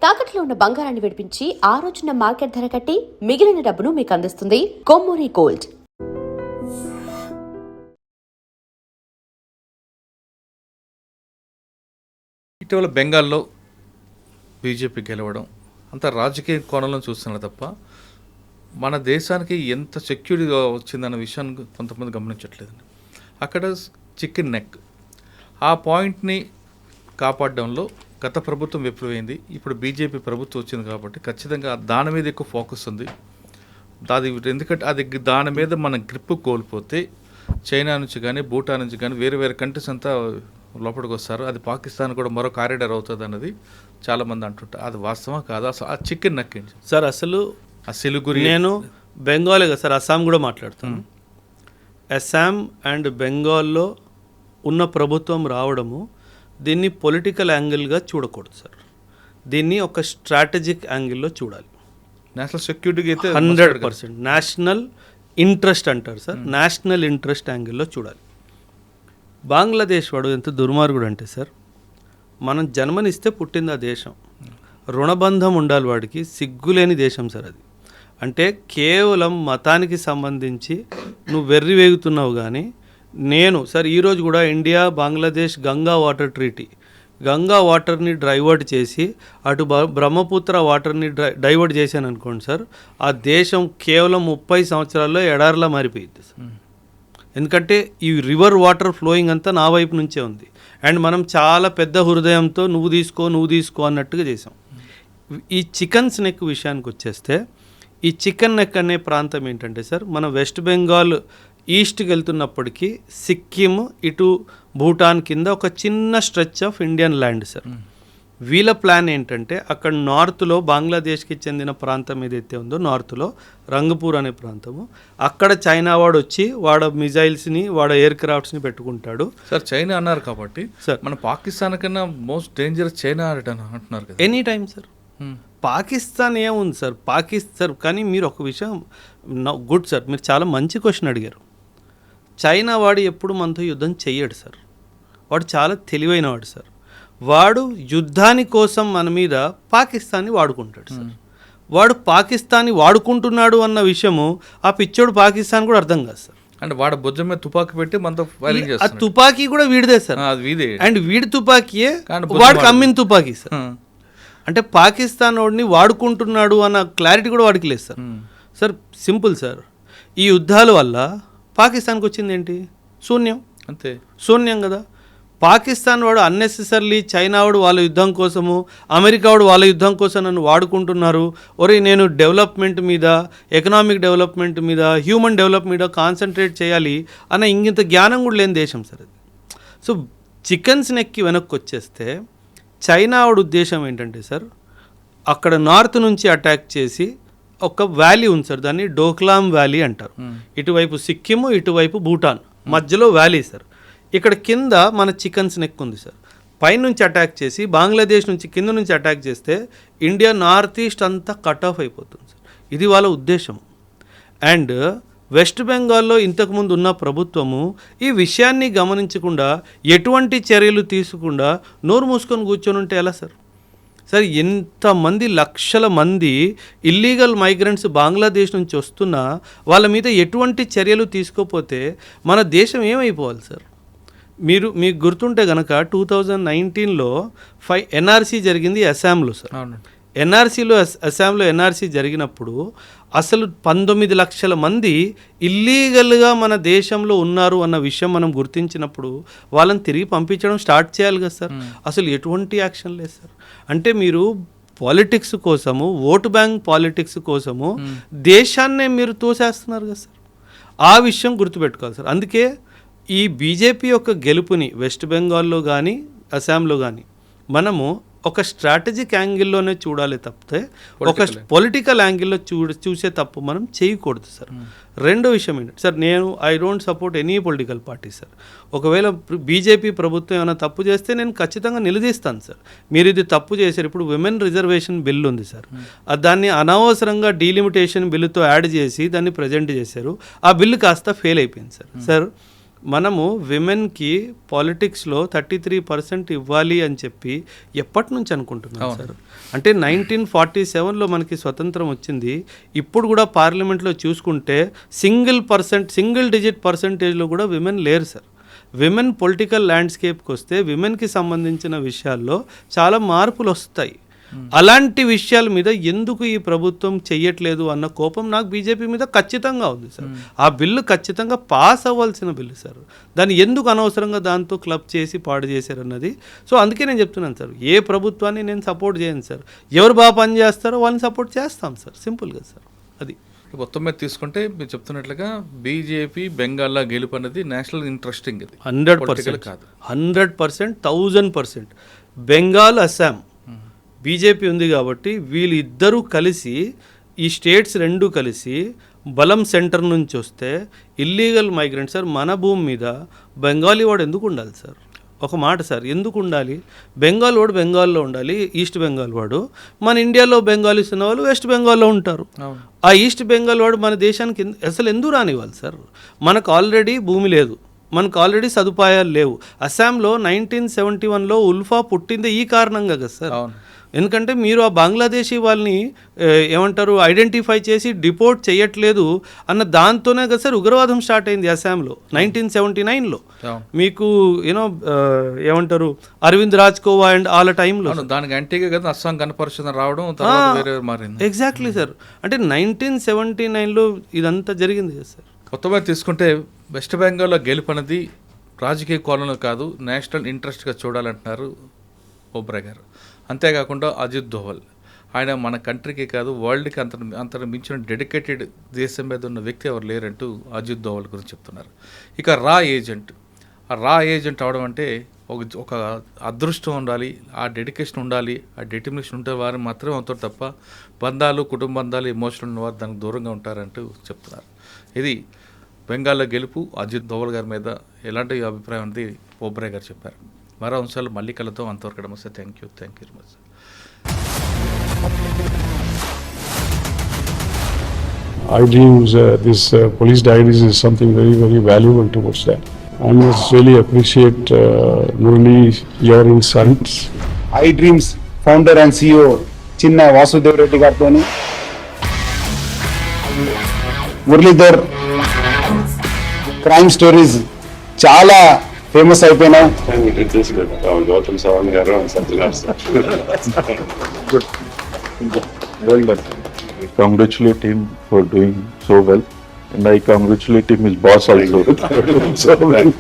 తాకట్లో ఉన్న బంగారాన్ని విడిపించి ఆ రోజున మార్కెట్ ధర కట్టి మిగిలిన డబ్బును మీకు అందిస్తుంది కొమ్మూరి గోల్డ్. ఇటీవల బెంగాల్లో బీజేపీ గెలవడం అంత రాజకీయ కోణంలో చూస్తున్నారు తప్ప మన దేశానికి ఎంత సెక్యూరిటీగా వచ్చిందన్న విషయాన్ని కొంతమంది గమనించట్లేదండి. అక్కడ చికెన్ నెక్ ఆ పాయింట్ని కాపాడడంలో గత ప్రభుత్వం విఫలమైంది. ఇప్పుడు బీజేపీ ప్రభుత్వం వచ్చింది కాబట్టి ఖచ్చితంగా దాని మీద ఎక్కువ ఫోకస్ ఉంది. ఎందుకంటే అది దాని మీద మన గ్రిప్ కోల్పోతే చైనా నుంచి కానీ భూటాన్ నుంచి కానీ వేరే వేరే కంట్రీస్ అంతా లోపలికి వస్తారు. అది పాకిస్తాన్ కూడా మరో కారిడార్ అవుతుంది అన్నది చాలామంది అంటుంటారు. అది వాస్తవం కాదు. అసలు ఆ చికెన్ నెక్ సార్ అసలు ఆ సిలిగురి నేను బెంగాలే కదా సార్, అస్సాం కూడా మాట్లాడుతాను. అస్సాం అండ్ బెంగాల్లో ఉన్న ప్రభుత్వం రావడము దీన్ని పొలిటికల్ యాంగిల్గా చూడకూడదు సార్. దీన్ని ఒక స్ట్రాటజిక్ యాంగిల్లో చూడాలి. నేషనల్ సెక్యూరిటీకి అయితే 100% నేషనల్ ఇంట్రెస్ట్ అంటారు సార్. నేషనల్ ఇంట్రెస్ట్ యాంగిల్లో చూడాలి. బంగ్లాదేశ్ వాడు ఎంత దుర్మార్గుడు అంటే సార్, మనం జన్మనిస్తే పుట్టింది ఆ దేశం, రుణబంధం ఉండాలి వాడికి, సిగ్గులేని దేశం సార్ అది. అంటే కేవలం మతానికి సంబంధించి నువ్వు వెర్రి వేగుతున్నావు. కానీ నేను సార్ ఈరోజు కూడా India Bangladesh Ganga water treaty, Ganga వాటర్ని డైవర్ట్ చేసి అటు బ్రహ్మపుత్ర వాటర్ని డైవర్ట్ చేశాను అనుకోండి సార్, ఆ దేశం కేవలం 30 సంవత్సరాల్లో ఎడారిలా మారిపోయింది సార్. ఎందుకంటే ఈ రివర్ వాటర్ ఫ్లోయింగ్ అంతా నా వైపు నుంచే ఉంది. అండ్ మనం చాలా పెద్ద హృదయంతో నువ్వు తీసుకో అన్నట్టుగా చేసాం. ఈ చికెన్ నెక్ విషయానికి వచ్చేస్తే, ఈ చికెన్ నెక్ అనే ప్రాంతం ఏంటంటే సార్, మన వెస్ట్ బెంగాల్ ఈస్ట్కి వెళ్తున్నప్పటికీ సిక్కిం ఇటు భూటాన్ కింద ఒక చిన్న stretch of Indian land sir. వీళ్ళ ప్లాన్ ఏంటంటే అక్కడ నార్త్లో బంగ్లాదేశ్కి చెందిన ప్రాంతం ఏదైతే ఉందో నార్త్లో రంగపూర్ అనే ప్రాంతము, అక్కడ చైనా వాడు వచ్చి వాడ మిజైల్స్ని వాడ ఎయిర్ క్రాఫ్ట్స్ని పెట్టుకుంటాడు సార్. చైనా అన్నారు కాబట్టి సార్ మన పాకిస్తాన్ కన్నా మోస్ట్ డేంజరస్ చైనా అంటున్నారు కదా ఎనీ టైం సార్. పాకిస్తాన్ ఏముంది సార్, పాకిస్తాన్. కానీ మీరు ఒక విషయం గుడ్ సార్, మీరు చాలా మంచి క్వశ్చన్ అడిగారు. చైనా వాడు ఎప్పుడు మనతో యుద్ధం చెయ్యడు సార్. వాడు చాలా తెలివైన వాడు సార్. వాడు యుద్ధాని కోసం మన మీద పాకిస్తాన్ని వాడుకుంటాడు సార్. వాడు పాకిస్తాన్ని వాడుకుంటున్నాడు అన్న విషయము ఆ పిచ్చోడు పాకిస్తాన్ కూడా అర్థం కాదు సార్. అంటే వాడు భుజం మీద తుపాకీ పెట్టి మనతో ఫైరింగ్ చేస్తాడు. ఆ తుపాకీ కూడా వీడిదే సార్. అండ్ వీడి తుపాకీయే వాడికి అమ్మిన తుపాకీ సార్. అంటే పాకిస్తాన్ వాడిని వాడుకుంటున్నాడు అన్న క్లారిటీ కూడా వాడికి లేదు సార్. సార్ సింపుల్ సార్, ఈ యుద్ధాల వల్ల పాకిస్తాన్కి వచ్చింది ఏంటి? శూన్యం. అంతే, శూన్యం కదా. పాకిస్తాన్ వాడు అన్నెసెసర్లీ చైనా వాడు వాళ్ళ యుద్ధం కోసము, అమెరికా వాడు వాళ్ళ యుద్ధం కోసం నన్ను వాడుకుంటున్నారు. ఒరే నేను డెవలప్మెంట్ మీద, ఎకనామిక్ డెవలప్మెంట్ మీద, హ్యూమన్ డెవలప్మెంట్ మీద కాన్సన్ట్రేట్ చేయాలి అన్న ఇంత జ్ఞానం కూడా లేని దేశం సార్ అది. సో చికెన్స్ నెక్కి వెనక్కి వచ్చేస్తే చైనా వాడు ఉద్దేశం ఏంటంటే సార్, అక్కడ నార్త్ నుంచి అటాక్ చేసి ఒక వ్యాలీ ఉంది సార్, దాన్ని డోక్లామ్ వ్యాలీ అంటారు. ఇటువైపు సిక్కిము, ఇటువైపు భూటాన్, మధ్యలో వ్యాలీ సార్. ఇక్కడ కింద మన చికెన్స్ నెక్ ఉంది సార్. పైనుంచి అటాక్ చేసి బంగ్లాదేశ్ నుంచి కింద నుంచి అటాక్ చేస్తే ఇండియా నార్త్ ఈస్ట్ అంతా కట్ ఆఫ్ అయిపోతుంది సార్. ఇది వాళ్ళ ఉద్దేశం. అండ్ వెస్ట్ బెంగాల్లో ఇంతకుముందు ఉన్న ప్రభుత్వము ఈ విషయాన్ని గమనించకుండా, ఎటువంటి చర్యలు తీసుకుండా నోరు మూసుకొని కూర్చొని ఉంటే ఎలా సార్? సార్ ఎంతమంది లక్షల మంది ఇల్లీగల్ మైగ్రెంట్స్ బంగ్లాదేశ్ నుంచి వస్తున్నా వాళ్ళ మీద ఎటువంటి చర్యలు తీసుకోకపోతే మన దేశం ఏమైపోవాలి సార్? మీకు గుర్తుంటే కనుక 2019లో ఎన్ఆర్సీ జరిగింది అస్సాంలో సార్. అస్సాంలో ఎన్ఆర్సీ జరిగినప్పుడు అసలు 19 లక్షల మంది ఇల్లీగల్గా మన దేశంలో ఉన్నారు అన్న విషయం మనం గుర్తించినప్పుడు వాళ్ళని తిరిగి పంపించడం స్టార్ట్ చేయాలి కదా సార్. అసలు ఎటువంటి యాక్షన్ లేదు సార్. అంటే మీరు పాలిటిక్స్ కోసము, ఓటు బ్యాంక్ పాలిటిక్స్ కోసము దేశాన్నే మీరు తోసేస్తున్నారు కదా సార్. ఆ విషయం గుర్తుపెట్టుకోవాలి సార్. అందుకే ఈ బీజేపీ యొక్క గెలుపుని వెస్ట్ బెంగాల్లో కానీ అస్సాంలో కానీ మనము ఒక స్ట్రాటజిక్ యాంగిల్లోనే చూడాలి తప్పితే ఒక పొలిటికల్ యాంగిల్లో చూసే తప్పు మనం చేయకూడదు సార్. రెండో విషయం ఏంటంటే sir, I don't support any political party sir. ఒకవేళ బీజేపీ ప్రభుత్వం ఏమైనా తప్పు చేస్తే నేను ఖచ్చితంగా నిలదీస్తాను సార్. మీరు ఇది తప్పు చేశారు. ఇప్పుడు విమెన్ రిజర్వేషన్ బిల్ ఉంది సార్, దాన్ని అనవసరంగా డీలిమిటేషన్ బిల్లుతో యాడ్ చేసి దాన్ని ప్రజెంట్ చేశారు. ఆ బిల్లు కాస్త ఫెయిల్ అయిపోయింది సార్. మనము విమెన్కి పాలిటిక్స్లో 33% ఇవ్వాలి అని చెప్పి ఎప్పటి నుంచి అనుకుంటున్నాం సార్? అంటే 1947లో మనకి స్వతంత్రం వచ్చింది. ఇప్పుడు కూడా పార్లమెంట్లో చూసుకుంటే సింగిల్ డిజిట్ పర్సంటేజ్లో కూడా విమెన్ లేరు సార్. విమెన్ పొలిటికల్ ల్యాండ్స్కేప్కి వస్తే విమెన్కి సంబంధించిన విషయాల్లో చాలా మార్పులు వస్తాయి. అలాంటి విషయాల మీద ఎందుకు ఈ ప్రభుత్వం చెయ్యట్లేదు అన్న కోపం నాకు బీజేపీ మీద ఖచ్చితంగా ఉంది సార్. ఆ బిల్లు ఖచ్చితంగా పాస్ అవ్వాల్సిన బిల్లు సార్. దాన్ని ఎందుకు అనవసరంగా దాంతో క్లబ్ చేసి పాడు చేశారన్నది. సో అందుకే నేను చెప్తున్నాను సార్, ఏ ప్రభుత్వాన్ని నేను సపోర్ట్ చేయను సార్. ఎవరు బాగా పని చేస్తారో వాళ్ళని సపోర్ట్ చేస్తాం సార్, సింపుల్గా సార్. అది మొత్తం మీద తీసుకుంటే మీరు చెప్తున్నట్లుగా బీజేపీ బెంగాల్లో గెలుపు అనేది నేషనల్ ఇంట్రెస్టింగ్, ఇది 100% కాదు, 100%, 1000%. బెంగాల్, అస్సాం బీజేపీ ఉంది కాబట్టి వీళ్ళిద్దరూ కలిసి, ఈ స్టేట్స్ రెండు కలిసి బలం సెంటర్ నుంచి వస్తే ఇల్లీగల్ మైగ్రెంట్ సార్ మన భూమి మీద బెంగాలీ వాడు ఎందుకు ఉండాలి సార్? ఒక మాట సార్, ఎందుకు ఉండాలి? బెంగాల్ వాడు బెంగాల్లో ఉండాలి, ఈస్ట్ బెంగాల్ వాడు. మన ఇండియాలో బెంగాలీస్ ఉన్న వాళ్ళు వెస్ట్ బెంగాల్లో ఉంటారు. ఆ ఈస్ట్ బెంగాల్ వాడు మన దేశానికి అసలు ఎందుకు రానివ్వాలి సార్? మనకు ఆల్రెడీ భూమి లేదు, మనకు ఆల్రెడీ సదుపాయాలు లేవు. అస్సాంలో 1971లో ఉల్ఫా పుట్టిందే ఈ కారణంగా కదా సార్. ఎందుకంటే మీరు ఆ బంగ్లాదేశీ వాళ్ళని ఏమంటారు ఐడెంటిఫై చేసి డిపోర్ట్ చేయట్లేదు అన్న దాంతోనే కదా సార్ ఉగ్రవాదం స్టార్ట్ అయింది అస్సాంలో 1979లో. మీకు యూనో ఏమంటారు అరవింద్ రాజ్కోవా అండ్ వాళ్ళ టైంలో దానికి యాంటీగా కదా అస్సాం కనపరిచిన రావడం మారింది. Exactly sir. అంటే 1979లో ఇదంతా జరిగింది కదా సార్. కొత్తగా తీసుకుంటే వెస్ట్ బెంగాల్లో గెలుపు అనేది రాజకీయ కోణంలో కాదు, నేషనల్ ఇంట్రెస్ట్గా చూడాలంటున్నారు ఓబ్రాయ్ గారు. అంతేకాకుండా అజిత్ దోవల్, ఆయన మన కంట్రీకి కాదు వరల్డ్కి అంతను మించిన డెడికేటెడ్ దేశం మీద ఉన్న వ్యక్తి ఎవరు లేరంటూ అజిత్ దోవల్ గురించి చెప్తున్నారు. ఇక రా ఏజెంట్ అవడం అంటే ఒక అదృష్టం ఉండాలి, ఆ డెడికేషన్ ఉండాలి, ఆ డెటర్మినేషన్ ఉంటే వారు మాత్రమే అవుతారు తప్ప బంధాలు, కుటుంబ బంధాలు, ఎమోషనల్ ఉన్నవారు దానికి దూరంగా ఉంటారంటూ చెప్తున్నారు. ఇది బెంగాల్లో గెలుపు అజిత్ దోవల్ గారి మీద ఎలాంటి అభిప్రాయం అనేది ఓబ్రాయ్ గారు చెప్పారు. మరో అంశాలు మళ్ళీ కలతో అంతవరకు నమస్తే. Thank you very much. I dreams, this police diaries is something very, very valuable towards that. I must really appreciate Murali, your insights. I Dreams founder and CEO Chinna Vasudev Reddy Gartoni, Muralidhar crime stories చాలా famous అయిపోయినాయి. Gautam Savan garu and Satyanar sir. Good. Well done. I congratulate him for doing so well, and I congratulate him his boss also. So well.